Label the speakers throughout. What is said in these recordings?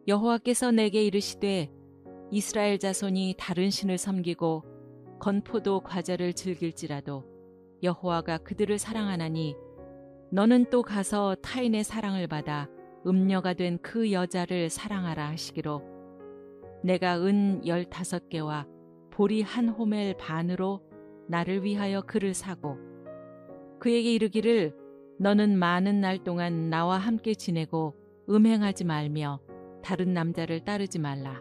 Speaker 1: 여호와께서 내게 이르시되 이스라엘 자손이 다른 신을 섬기고 건포도 과자를 즐길지라도 여호와가 그들을 사랑하나니 너는 또 가서 타인의 사랑을 받아 음녀가 된 그 여자를 사랑하라 하시기로 내가 은 15개와 보리 한 호멜 반으로 나를 위하여 그를 사고 그에게 이르기를 너는 많은 날 동안 나와 함께 지내고 음행하지 말며 다른 남자를 따르지 말라.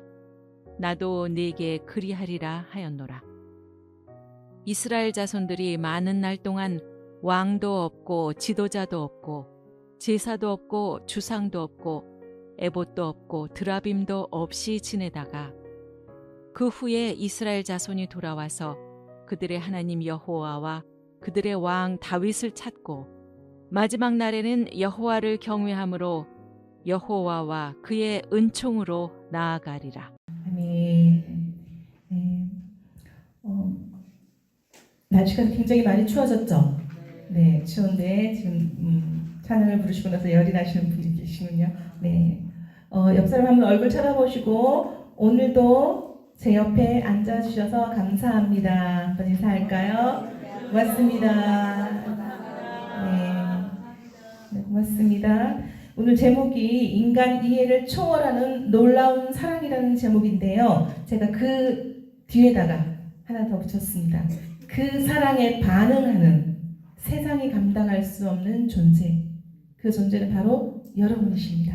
Speaker 1: 나도 네게 그리하리라 하였노라. 이스라엘 자손들이 많은 날 동안 왕도 없고 지도자도 없고 제사도 없고 주상도 없고 에봇도 없고 드라빔도 없이 지내다가 그 후에 이스라엘 자손이 돌아와서 그들의 하나님 여호와와 그들의 왕 다윗을 찾고 마지막 날에는 여호와를 경외함으로 여호와와 그의 은총으로 나아가리라.
Speaker 2: 아멘. 네. 날씨가 굉장히 많이 추워졌죠? 네, 추운데 지금 찬양을 부르시고 나서 열이 나시는 분이 계시군요. 네, 옆 사람 한번 얼굴 쳐다보시고 오늘도 제 옆에 앉아주셔서 감사합니다. 한번 인사할까요? 고맙습니다. 네, 고맙습니다. 오늘 제목이 인간 이해를 초월하는 놀라운 사랑이라는 제목인데요. 제가 그 뒤에다가 하나 더 붙였습니다. 그 사랑에 반응하는 세상이 감당할 수 없는 존재. 그 존재는 바로 여러분이십니다.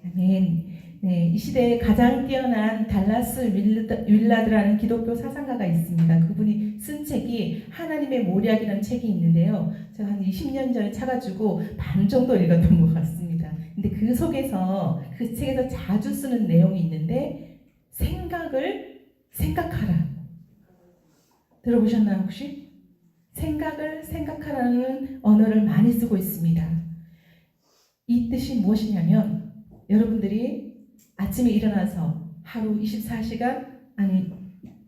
Speaker 2: 아멘. 네, 이 시대에 가장 뛰어난 달라스 윌라드라는 기독교 사상가가 있습니다. 그분이 쓴 책이 하나님의 모략이라는 책이 있는데요. 제가 한 20년 전에 차가지고 반 정도 읽었던 것 같습니다. 근데 그 속에서 그 책에서 자주 쓰는 내용이 있는데 생각을 생각하라. 들어보셨나요 혹시? 생각을 생각하라는 언어를 많이 쓰고 있습니다. 이 뜻이 무엇이냐면 여러분들이 아침에 일어나서 하루 24시간 아니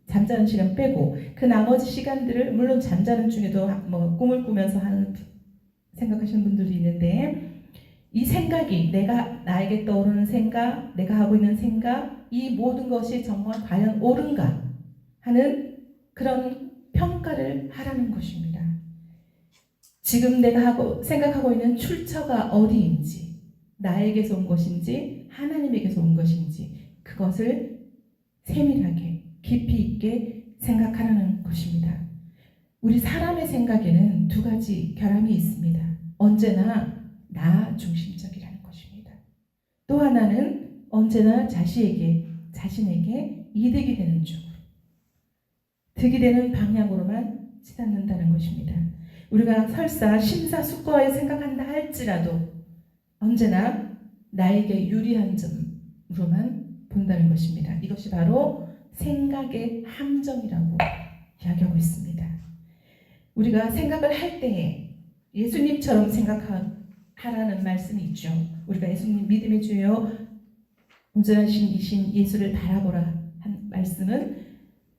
Speaker 2: 잠자는 시간 빼고 그 나머지 시간들을 물론 잠자는 중에도 뭐 꿈을 꾸면서 하는 생각하시는 분들도 있는데 이 생각이 내가 나에게 떠오르는 생각, 내가 하고 있는 생각 이 모든 것이 정말 과연 옳은가 하는 그런 평가를 하라는 것입니다. 지금 내가 생각하고 있는 출처가 어디인지 나에게서 온 것인지 하나님에게서 온 것인지 그것을 세밀하게 깊이 있게 생각하라는 것입니다. 우리 사람의 생각에는 두 가지 결함이 있습니다. 언제나 나 중심적이라는 것입니다. 또 하나는 언제나 자신에게 이득이 되는 쪽으로 득이 되는 방향으로만 치닫는다는 것입니다. 우리가 설사 심사숙고하여 생각한다 할지라도 언제나 나에게 유리한 점으로만 본다는 것입니다. 이것이 바로 생각의 함정이라고 이야기하고 있습니다. 우리가 생각을 할 때에 예수님처럼 생각하라는 말씀이 있죠. 우리가 예수님 믿음의 주요 온전하신 이신 예수를 바라보라 한 말씀은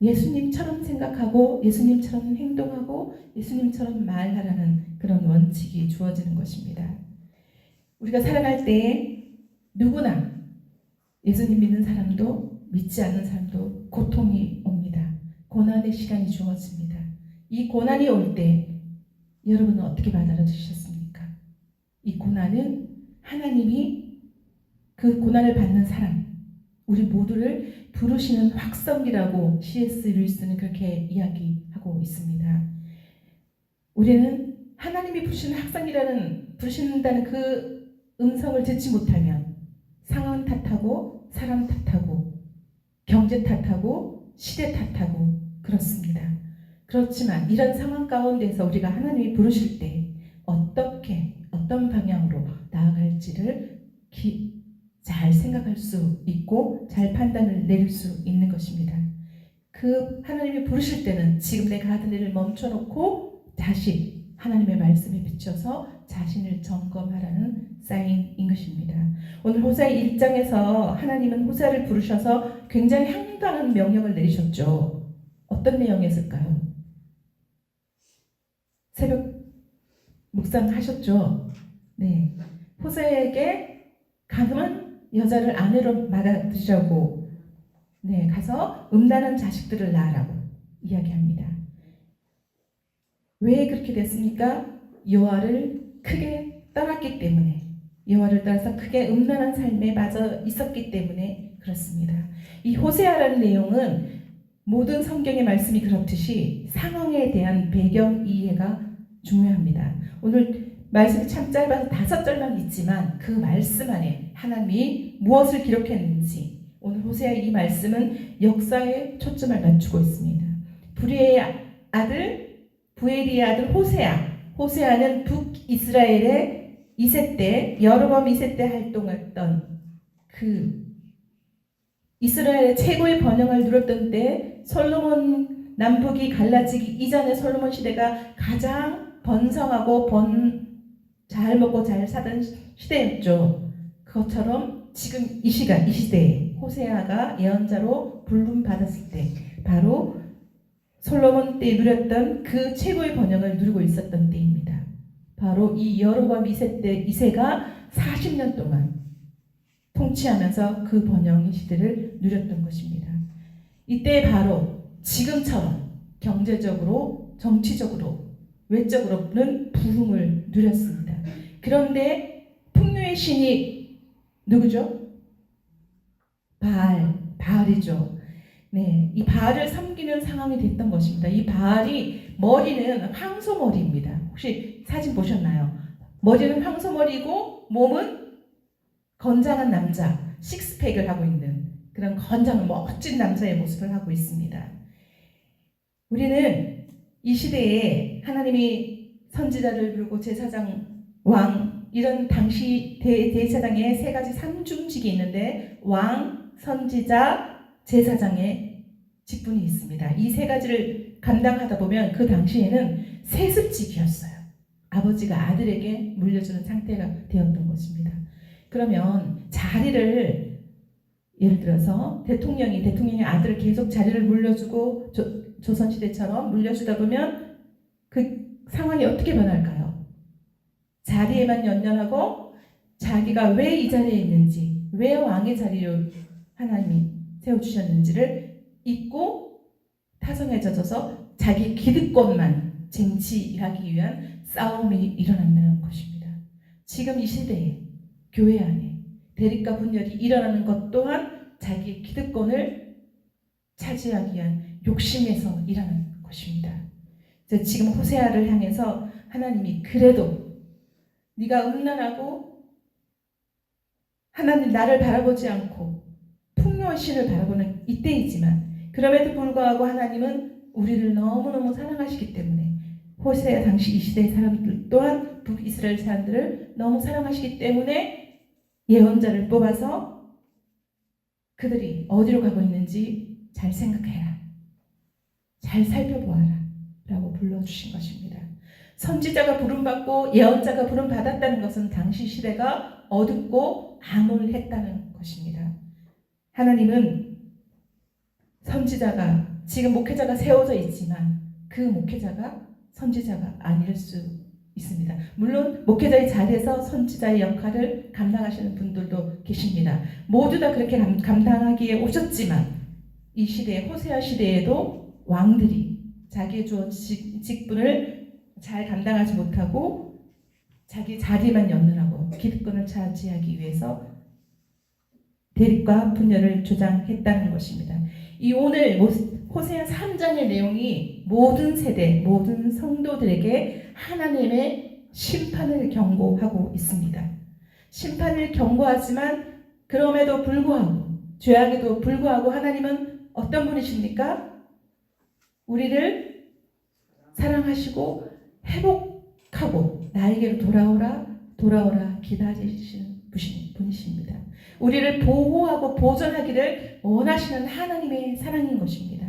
Speaker 2: 예수님처럼 생각하고 예수님처럼 행동하고 예수님처럼 말하라는 그런 원칙이 주어지는 것입니다. 우리가 살아갈 때 누구나 예수님 믿는 사람도 믿지 않는 사람도 고통이 옵니다. 고난의 시간이 주어집니다. 이 고난이 올 때 여러분은 어떻게 받아들이셨습니까? 이 고난은 하나님이 그 고난을 받는 사람 우리 모두를 부르시는 확성기라고 C.S. 루이스는 그렇게 이야기하고 있습니다. 우리는 하나님이 부르신다는 그 음성을 듣지 못하면 상황 탓하고 사람 탓하고 경제 탓하고 시대 탓하고 그렇습니다. 그렇지만 이런 상황 가운데서 우리가 하나님이 부르실 때 어떤 방향으로 나아갈지를 잘 생각할 수 있고 잘 판단을 내릴 수 있는 것입니다. 그 하나님이 부르실 때는 지금 내가 하던 일을 멈춰놓고 다시 하나님의 말씀에 비춰서 자신을 점검하라는 사인인 것입니다. 오늘 호세 1장에서 하나님은 호세를 부르셔서 굉장히 황당한 명령을 내리셨죠. 어떤 내용이었을까요? 새벽 묵상하셨죠? 네. 호세에게 가늠한 여자를 아내로 받아들이라고 가서 음란한 자식들을 낳으라고 이야기합니다. 왜 그렇게 됐습니까? 여호와를 크게 떠났기 때문에, 여호와를 따라서 크게 음란한 삶에 빠져 있었기 때문에 그렇습니다. 이 호세아라는 내용은 모든 성경의 말씀이 그렇듯이 상황에 대한 배경 이해가 중요합니다. 오늘 말씀이 참 짧아서 5절만 있지만 그 말씀 안에 하나님이 무엇을 기록했는지, 오늘 호세아의 이 말씀은 역사에 초점을 맞추고 있습니다. 부엘의 아들 호세아는 북이스라엘의 2세 때, 여로보암 2세 때 활동했던 그 이스라엘의 최고의 번영을 누렸던 때, 솔로몬 남북이 갈라지기 이전의 솔로몬 시대가 가장 번성하고 잘 먹고 잘 사던 시대였죠. 그것처럼 지금 이 시대에 호세아가 예언자로 부름 받았을 때, 바로 솔로몬 때 누렸던 그 최고의 번영을 누리고 있었던 때입니다. 바로 이 여로보암 2세가 40년 동안 통치하면서 그 번영의 시대를 누렸던 것입니다. 이때 바로 지금처럼 경제적으로, 정치적으로, 외적으로는 부흥을 누렸습니다. 그런데 풍요의 신이 누구죠? 바알이죠. 이 바알을 섬기는 상황이 됐던 것입니다. 이 바알이 머리는 황소머리입니다. 혹시 사진 보셨나요? 머리는 황소머리고 몸은 건장한 남자, 식스팩을 하고 있는 그런 건장한 멋진 남자의 모습을 하고 있습니다. 우리는 이 시대에 하나님이 선지자를 부르고 제사장, 왕, 이런 당시 대제사장의 3가지 상중직이 있는데 왕, 선지자, 제사장의 직분이 있습니다. 이 3가지를 감당하다 보면 그 당시에는 세습직이었어요. 아버지가 아들에게 물려주는 상태가 되었던 것입니다. 그러면 자리를, 예를 들어서 대통령이 아들을 계속 자리를 물려주고 조선시대처럼 물려주다 보면 그 상황이 어떻게 변할까요? 자리에만 연연하고 자기가 왜 이 자리에 있는지, 왜 왕의 자리를 하나님이 세워주셨는지를 잊고 타성에 젖어서 자기 기득권만 쟁취하기 위한 싸움이 일어난다는 것입니다. 지금 이 시대에 교회 안에 대립과 분열이 일어나는 것 또한 자기의 기득권을 차지하기 위한 욕심에서 일어나는 것입니다. 지금 호세아를 향해서 하나님이 그래도 네가 음란하고 하나님 나를 바라보지 않고 풍요한 신을 바라보는 이때이지만, 그럼에도 불구하고 하나님은 우리를 너무너무 사랑하시기 때문에, 호세아 당시 이 시대의 사람들 또한 북이스라엘 사람들을 너무 사랑하시기 때문에 예언자를 뽑아서 그들이 어디로 가고 있는지 잘 생각해라, 잘 살펴보아라 라고 불러주신 것입니다. 선지자가 부름받고 예언자가 부름받았다는 것은 당시 시대가 어둡고 암울했다는 것입니다. 하나님은 선지자가, 지금 목회자가 세워져 있지만 그 목회자가 선지자가 아닐 수 있습니다. 물론 목회자의 자리에서 선지자의 역할을 감당하시는 분들도 계십니다. 모두 다 그렇게 감당하기에 오셨지만 이 시대에, 호세아 시대에도 왕들이 자기의 주어진 직분을 잘 감당하지 못하고 자기 자리만 연연하고 기득권을 차지하기 위해서 대립과 분열을 조장했다는 것입니다. 이 오늘 호세아 3장의 내용이 모든 세대, 모든 성도들에게 하나님의 심판을 경고하고 있습니다. 심판을 경고하지만 그럼에도 불구하고, 죄악에도 불구하고 하나님은 어떤 분이십니까? 우리를 사랑하시고 회복하고 나에게로 돌아오라 기다리시는 분이십니다. 우리를 보호하고 보존하기를 원하시는 하나님의 사랑인 것입니다.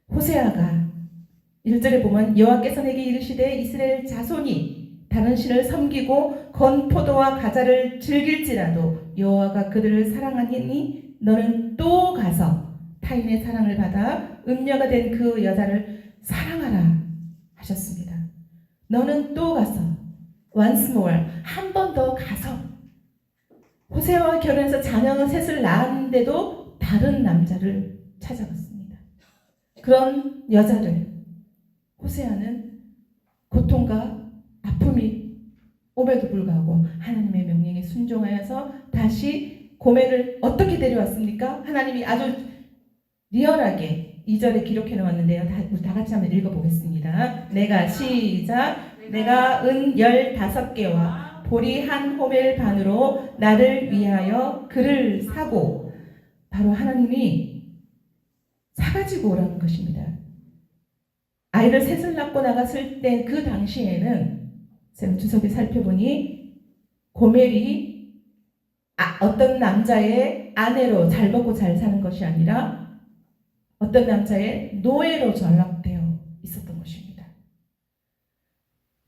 Speaker 2: 호세아가 1절에 보면 여호와께서 내게 이르시되 이스라엘 자손이 다른 신을 섬기고 건포도와 가자를 즐길지라도 여호와가 그들을 사랑하니 너는 또 가서 타인의 사랑을 받아 음녀가 된 그 여자를 사랑하라 하셨습니다. 너는 또 가서 once more, 한 번 더 가서 호세아와 결혼해서 자녀는 셋을 낳았는데도 다른 남자를 찾아갔습니다. 그런 여자를 호세아는 고통과 아픔이 옴에도 불구하고 하나님의 명령에 순종하여서 다시 고멜을 어떻게 데려왔습니까? 하나님이 아주 리얼하게 2절에 기록해 놓았는데요. 다 같이 한번 읽어보겠습니다. 내가 은 15개와 보리 한 호멜 반으로 나를 위하여 그를 사고, 바로 하나님이 사가지고 오라는 것입니다. 아이를 셋을 낳고 나갔을 때 그 당시에는 제가 주석에 살펴보니 고멜이 어떤 남자의 아내로 잘 먹고 잘 사는 것이 아니라 어떤 남자의 노예로 전락되어 있었던 것입니다.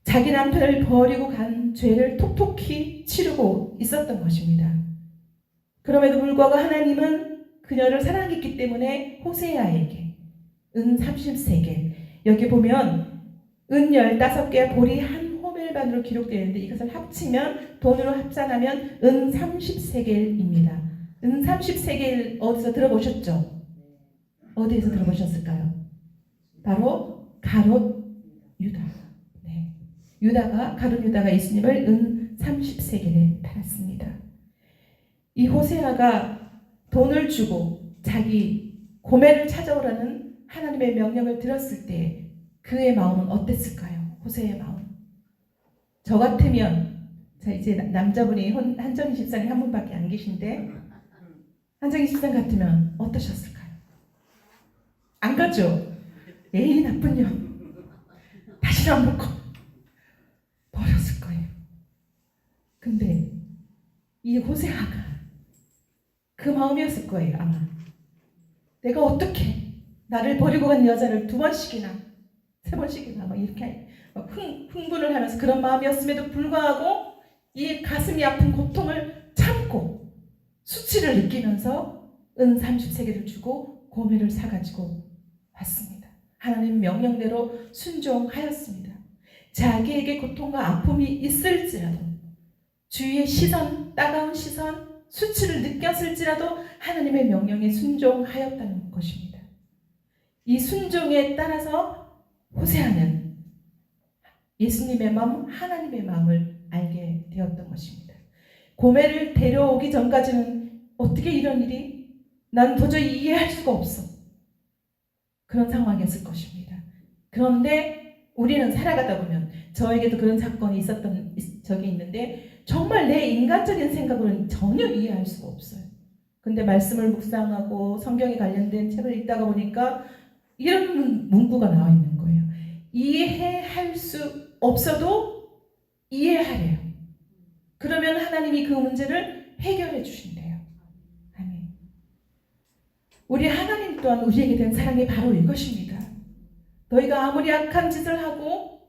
Speaker 2: 자기 남편을 버리고 간 죄를 톡톡히 치르고 있었던 것입니다. 그럼에도 불구하고 하나님은 그녀를 사랑했기 때문에 호세아에게 은 30세겔, 여기 보면 은 15개와 보리 한 호멜반으로 기록되어 있는데 이것을 합치면 돈으로 합산하면 은 30세겔입니다. 은 30세겔 어디서 들어보셨죠? 어디에서 들어보셨을까요? 바로 가롯 유다. 네. 가롯 유다가 예수님을 은 30세겔에 팔았습니다. 이 호세아가 돈을 주고 자기 고멜을 찾아오라는 하나님의 명령을 들었을 때 그의 마음은 어땠을까요? 호세의 마음. 저 같으면, 자 이제 남자분이 한정희 집사님 한 분밖에 안 계신데 한정희 집사님 같으면 어떠셨을까요? 안 가죠? 에이 나쁜 년, 다시는 안 먹고 버렸을 거예요. 근데 이 호세아가 그 마음이었을 거예요. 아마 내가 어떻게 나를 버리고 간 여자를 2번씩이나 3번씩이나 막 이렇게 흥분을 하면서 그런 마음이었음에도 불구하고 이 가슴이 아픈 고통을 참고 수치를 느끼면서 은 30세겔을 주고 고멜을 사가지고 왔습니다. 하나님 명령대로 순종하였습니다. 자기에게 고통과 아픔이 있을지라도 주위의 시선, 따가운 시선, 수치를 느꼈을지라도 하나님의 명령에 순종하였다는 것입니다. 이 순종에 따라서 호세아는 예수님의 마음, 하나님의 마음을 알게 되었던 것입니다. 고멜을 데려오기 전까지는 어떻게 이런 일이, 난 도저히 이해할 수가 없어, 그런 상황이었을 것입니다. 그런데 우리는 살아가다 보면 저에게도 그런 사건이 있었던 적이 있는데 정말 내 인간적인 생각으로는 전혀 이해할 수가 없어요. 근데 말씀을 묵상하고 성경에 관련된 책을 읽다가 보니까 이런 문구가 나와 있는 거예요. 이해할 수 없어도 이해하래요. 그러면 하나님이 그 문제를 해결해 주신대요. 아멘. 우리 하나님 또한 우리에게 된 사랑이 바로 이것입니다. 너희가 아무리 악한 짓을 하고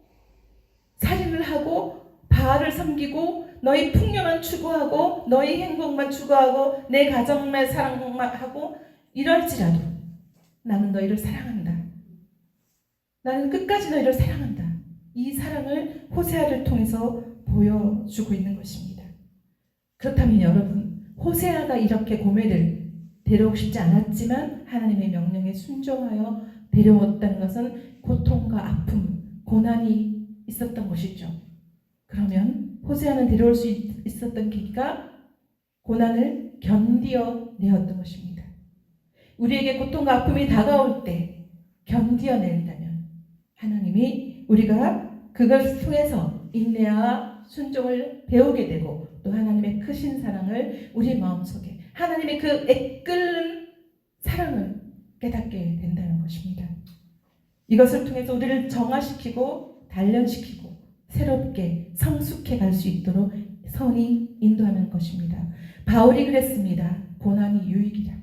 Speaker 2: 살인을 하고 바알을 섬기고 너희 풍요만 추구하고 너희 행복만 추구하고 내 가정만 사랑만 하고 이럴지라도 나는 너희를 사랑한다. 나는 끝까지 너희를 사랑한다. 이 사랑을 호세아를 통해서 보여주고 있는 것입니다. 그렇다면 여러분, 호세아가 이렇게 고멜을 데려오고 싶지 않았지만 하나님의 명령에 순종하여 데려왔다는 것은 고통과 아픔, 고난이 있었던 것이죠. 그러면 호세아는 데려올 수 있었던 계기가 고난을 견디어내었던 것입니다. 우리에게 고통과 아픔이 다가올 때 견디어낸다면 하나님이 우리가 그것을 통해서 인내와 순종을 배우게 되고 또 하나님의 크신 사랑을 우리 마음속에, 하나님의 그 애끓는 사랑을 깨닫게 된다는 것입니다. 이것을 통해서 우리를 정화시키고 단련시키고 새롭게 성숙해 갈 수 있도록 선이 인도하는 것입니다. 바울이 그랬습니다. 고난이 유익이라고.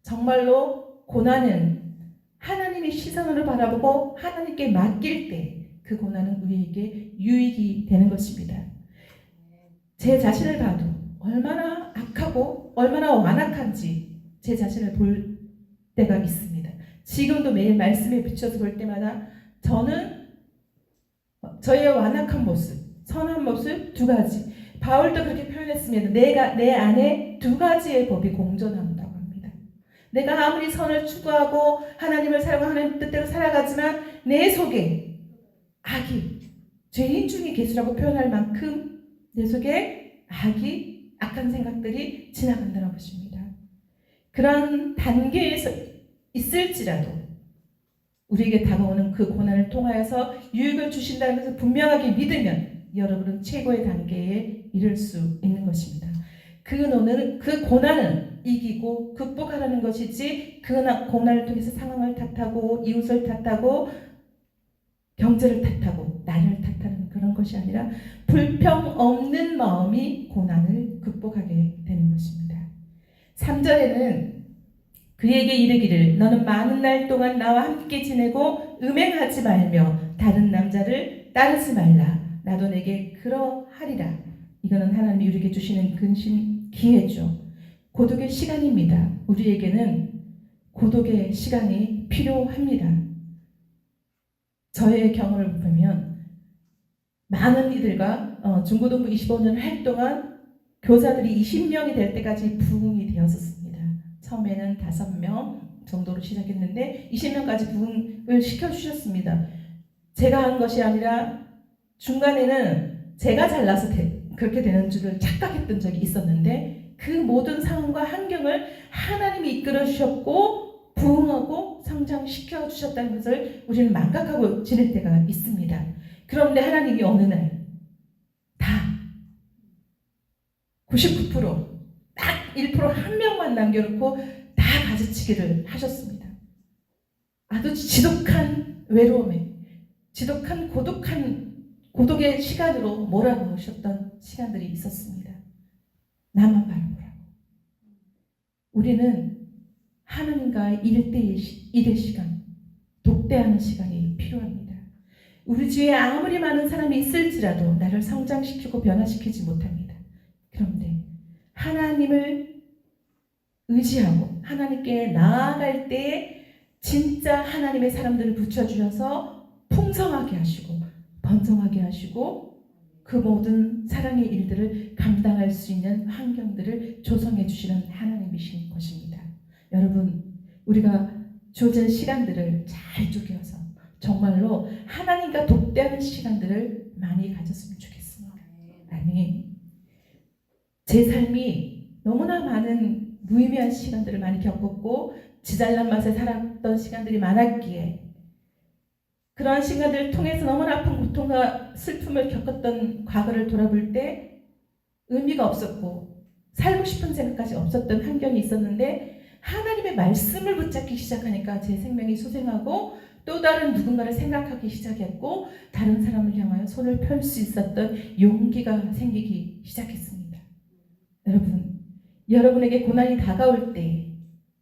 Speaker 2: 정말로 고난은 하나님의 시선으로 바라보고 하나님께 맡길 때 그 고난은 우리에게 유익이 되는 것입니다. 제 자신을 봐도 얼마나 악하고 얼마나 완악한지 제 자신을 볼 때가 있습니다. 지금도 매일 말씀에 비춰서 볼 때마다 저는 저의 완악한 모습, 선한 모습 두 가지. 바울도 그렇게 표현했습니다. 내 안에 두 가지의 법이 공존한다고 합니다. 내가 아무리 선을 추구하고 하나님을 사랑하고 하나님 뜻대로 살아가지만 내 속에 악이, 죄인 중에 계수라고 표현할 만큼 내 속에 악이, 악한 생각들이 지나간다는 것입니다. 그런 단계에서 있을지라도 우리에게 다가오는 그 고난을 통하여서 유익을 주신다는 것을 분명하게 믿으면 여러분은 최고의 단계에 이를 수 있는 것입니다. 그 고난은 이기고 극복하라는 것이지 그 고난을 통해서 상황을 탓하고 이웃을 탓하고 경제를 탓하고 나를 탓하는 그런 것이 아니라 불평 없는 마음이 고난을 극복하게 되는 것입니다. 3절에는 그에게 이르기를 너는 많은 날 동안 나와 함께 지내고 음행하지 말며 다른 남자를 따르지 말라. 나도 내게 그러하리라. 이거는 하나님이 우리에게 주시는 근신 기회죠. 고독의 시간입니다. 우리에게는 고독의 시간이 필요합니다. 저의 경험을 보면 많은 이들과 중고등부 25년 활동한 교사들이 20명이 될 때까지 부흥이 되었었습니다. 처음에는 5명 정도로 시작했는데 20명까지 부흥을 시켜주셨습니다. 제가 한 것이 아니라 중간에는 제가 잘나서 그렇게 되는 줄을 착각했던 적이 있었는데 그 모든 상황과 환경을 하나님이 이끌어 주셨고 부흥하고 성장시켜 주셨다는 것을 우리는 망각하고 지낼 때가 있습니다. 그런데 하나님이 어느 날 다 99% 딱 1% 한 명만 남겨놓고 다 가지치기를 하셨습니다. 아주 지독한 외로움에 지독한 고독의 시간으로 몰아넣으셨던 시간들이 있었습니다. 나만 바라보라고. 우리는 하나님과 1대1의 시간, 독대하는 시간이 필요합니다. 우리 주위에 아무리 많은 사람이 있을지라도 나를 성장시키고 변화시키지 못합니다. 그런데 하나님을 의지하고 하나님께 나아갈 때 진짜 하나님의 사람들을 붙여주셔서 풍성하게 하시고 번성하게 하시고 그 모든 사랑의 일들을 감당할 수 있는 환경들을 조성해 주시는 하나님이신 것입니다. 여러분, 우리가 주어진 시간들을 잘 쪼개어서 정말로 하나님과 독대하는 시간들을 많이 가졌으면 좋겠습니다. 아멘. 제 삶이 너무나 많은 무의미한 시간들을 많이 겪었고 지잘난 맛에 살았던 시간들이 많았기에 그러한 시간들을 통해서 너무나 아픈 고통과 슬픔을 겪었던 과거를 돌아볼 때 의미가 없었고 살고 싶은 생각까지 없었던 환경이 있었는데 하나님의 말씀을 붙잡기 시작하니까 제 생명이 소생하고 또 다른 누군가를 생각하기 시작했고 다른 사람을 향하여 손을 펼 수 있었던 용기가 생기기 시작했습니다. 여러분, 여러분에게 고난이 다가올 때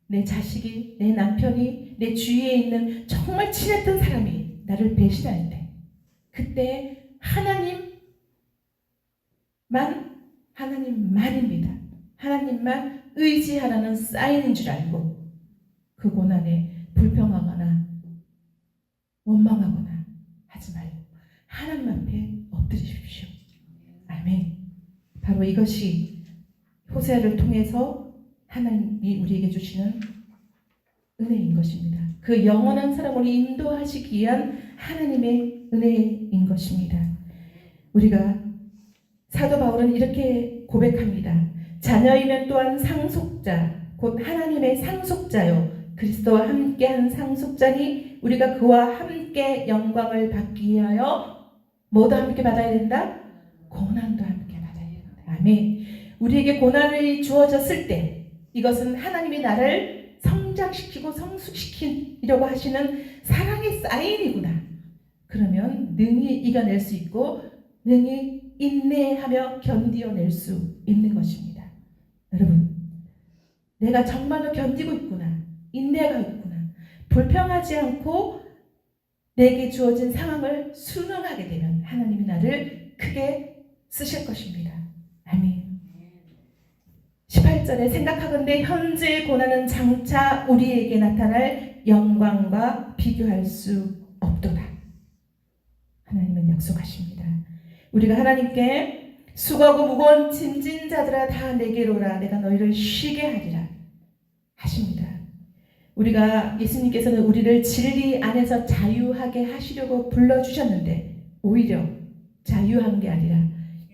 Speaker 2: 내 자식이, 내 남편이, 내 주위에 있는 정말 친했던 사람이 나를 배신할 때 그때 하나님만입니다. 하나님만 의지하라는 사인인 줄 알고 그 고난에 불평하거나 원망하거나 하지 말고 하나님 앞에 엎드리십시오. 아멘. 바로 이것이 호세아를 통해서 하나님이 우리에게 주시는 은혜인 것입니다. 그 영원한 사랑으로 인도하시기 위한 하나님의 은혜인 것입니다. 우리가 사도 바울은 이렇게 고백합니다. 자녀이면 또한 상속자, 곧 하나님의 상속자요 그리스도와 함께한 상속자니 우리가 그와 함께 영광을 받기 위하여 뭐도 함께 받아야 된다? 고난도 함께 받아야 된다. 아멘. 우리에게 고난이 주어졌을 때 이것은 하나님이 나를 성장시키고 성숙시키려고 하시는 사랑의 사인이구나. 그러면 능히 이겨낼 수 있고 능히 인내하며 견디어낼 수 있는 것입니다. 여러분, 내가 정말로 견디고 있구나. 인내가 있구나. 불평하지 않고 내게 주어진 상황을 순응하게 되면 하나님이 나를 크게 쓰실 것입니다. 아멘. 18절에 생각하건대 현재의 고난은 장차 우리에게 나타날 영광과 비교할 수 없도다. 하나님은 약속하십니다. 우리가 하나님께 수고하고 무거운 짐진 자들아 다 내게로 오라. 내가 너희를 쉬게 하리라 하십니다. 우리가 예수님께서는 우리를 진리 안에서 자유하게 하시려고 불러주셨는데 오히려 자유한 게 아니라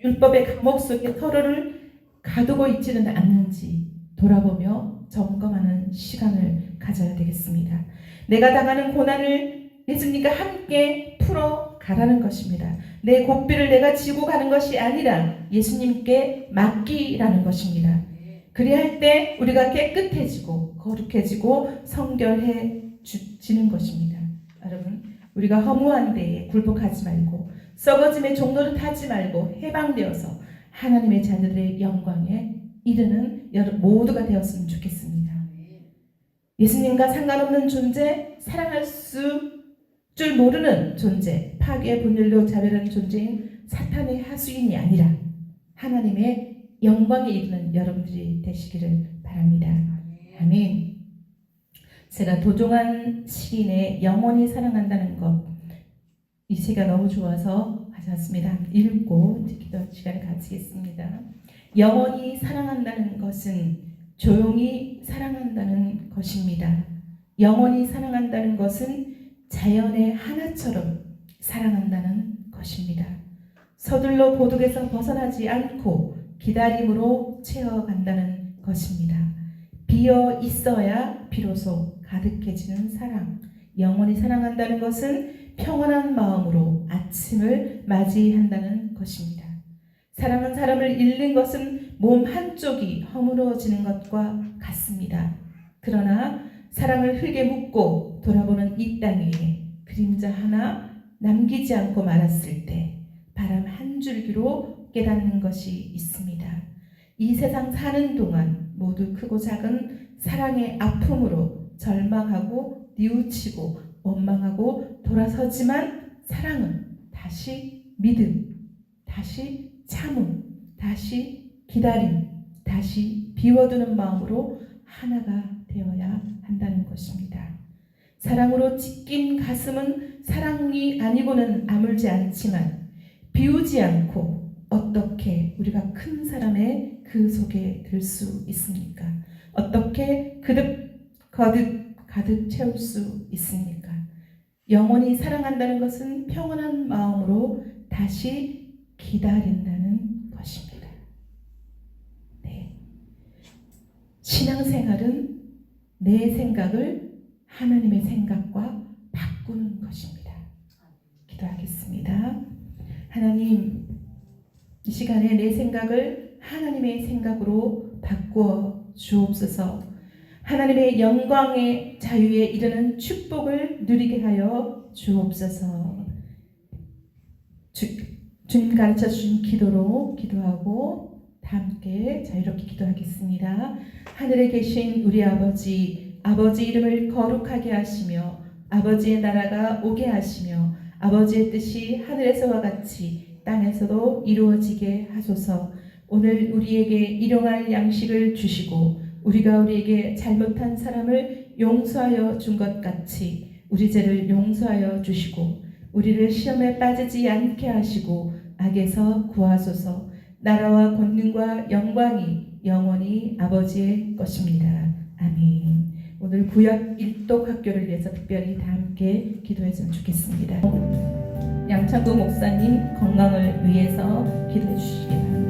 Speaker 2: 율법의 감옥 속에 서로를 가두고 있지는 않는지 돌아보며 점검하는 시간을 가져야 되겠습니다. 내가 당하는 고난을 예수님과 함께 풀어 가라는 것입니다. 내 고삐를 내가 지고 가는 것이 아니라 예수님께 맡기라는 것입니다. 그래야 할 때 우리가 깨끗해지고 거룩해지고 성결해지는 것입니다. 여러분, 우리가 허무한 데에 굴복하지 말고 썩어짐의 종로를 타지 말고 해방되어서 하나님의 자녀들의 영광에 이르는 여러분 모두가 되었으면 좋겠습니다. 예수님과 상관없는 존재, 사랑할 줄 모르는 존재, 파괴, 분열로 자별하는 존재인 사탄의 하수인이 아니라 하나님의 영광에 이르는 여러분들이 되시기를 바랍니다. 아멘. 제가 도종환 시인의 영원히 사랑한다는 것, 이 시가 너무 좋아서 가져왔습니다. 읽고 기도 시간을 가지겠습니다. 영원히 사랑한다는 것은 조용히 사랑한다는 것입니다. 영원히 사랑한다는 것은 자연의 하나처럼 사랑한다는 것입니다. 서둘러 고독에서 벗어나지 않고 기다림으로 채워간다는 것입니다. 비어 있어야 비로소 가득해지는 사랑. 영원히 사랑한다는 것은 평안한 마음으로 아침을 맞이한다는 것입니다. 사랑한 사람을 잃는 것은 몸 한쪽이 허물어지는 것과 같습니다. 그러나 사랑을 흙에 묻고 돌아보는 이 땅 위에 그림자 하나 남기지 않고 말았을 때 바람 한 줄기로 깨닫는 것이 있습니다. 이 세상 사는 동안 모두 크고 작은 사랑의 아픔으로 절망하고 뉘우치고 원망하고 돌아서지만 사랑은 다시 믿음, 다시 참음, 다시 기다림, 다시 비워두는 마음으로 하나가 되어야 한다는 것입니다. 사랑으로 찢긴 가슴은 사랑이 아니고는 아물지 않지만 비우지 않고 어떻게 우리가 큰 사람의 그 속에 들 수 있습니까? 어떻게 가득 채울 수 있습니까? 영원히 사랑한다는 것은 평온한 마음으로 다시 기다린다는 것입니다. 네. 신앙생활은 내 생각을 하나님의 생각과 바꾸는 것입니다. 기도하겠습니다. 하나님, 이 시간에 내 생각을 하나님의 생각으로 바꾸어 주옵소서. 하나님의 영광의 자유에 이르는 축복을 누리게 하여 주옵소서. 주님 가르쳐 주신 기도로 기도하고 다 함께 자유롭게 기도하겠습니다. 하늘에 계신 우리 아버지, 아버지 이름을 거룩하게 하시며 아버지의 나라가 오게 하시며 아버지의 뜻이 하늘에서와 같이 땅에서도 이루어지게 하소서. 오늘 우리에게 일용할 양식을 주시고 우리가 우리에게 잘못한 사람을 용서하여 준 것 같이 우리 죄를 용서하여 주시고 우리를 시험에 빠지지 않게 하시고 악에서 구하소서. 나라와 권능과 영광이 영원히 아버지의 것입니다. 아멘. 오늘 구약 일독 학교를 위해서 특별히 다 함께 기도했으면 좋겠습니다. 양창구 목사님 건강을 위해서 기도해 주시기 바랍니다.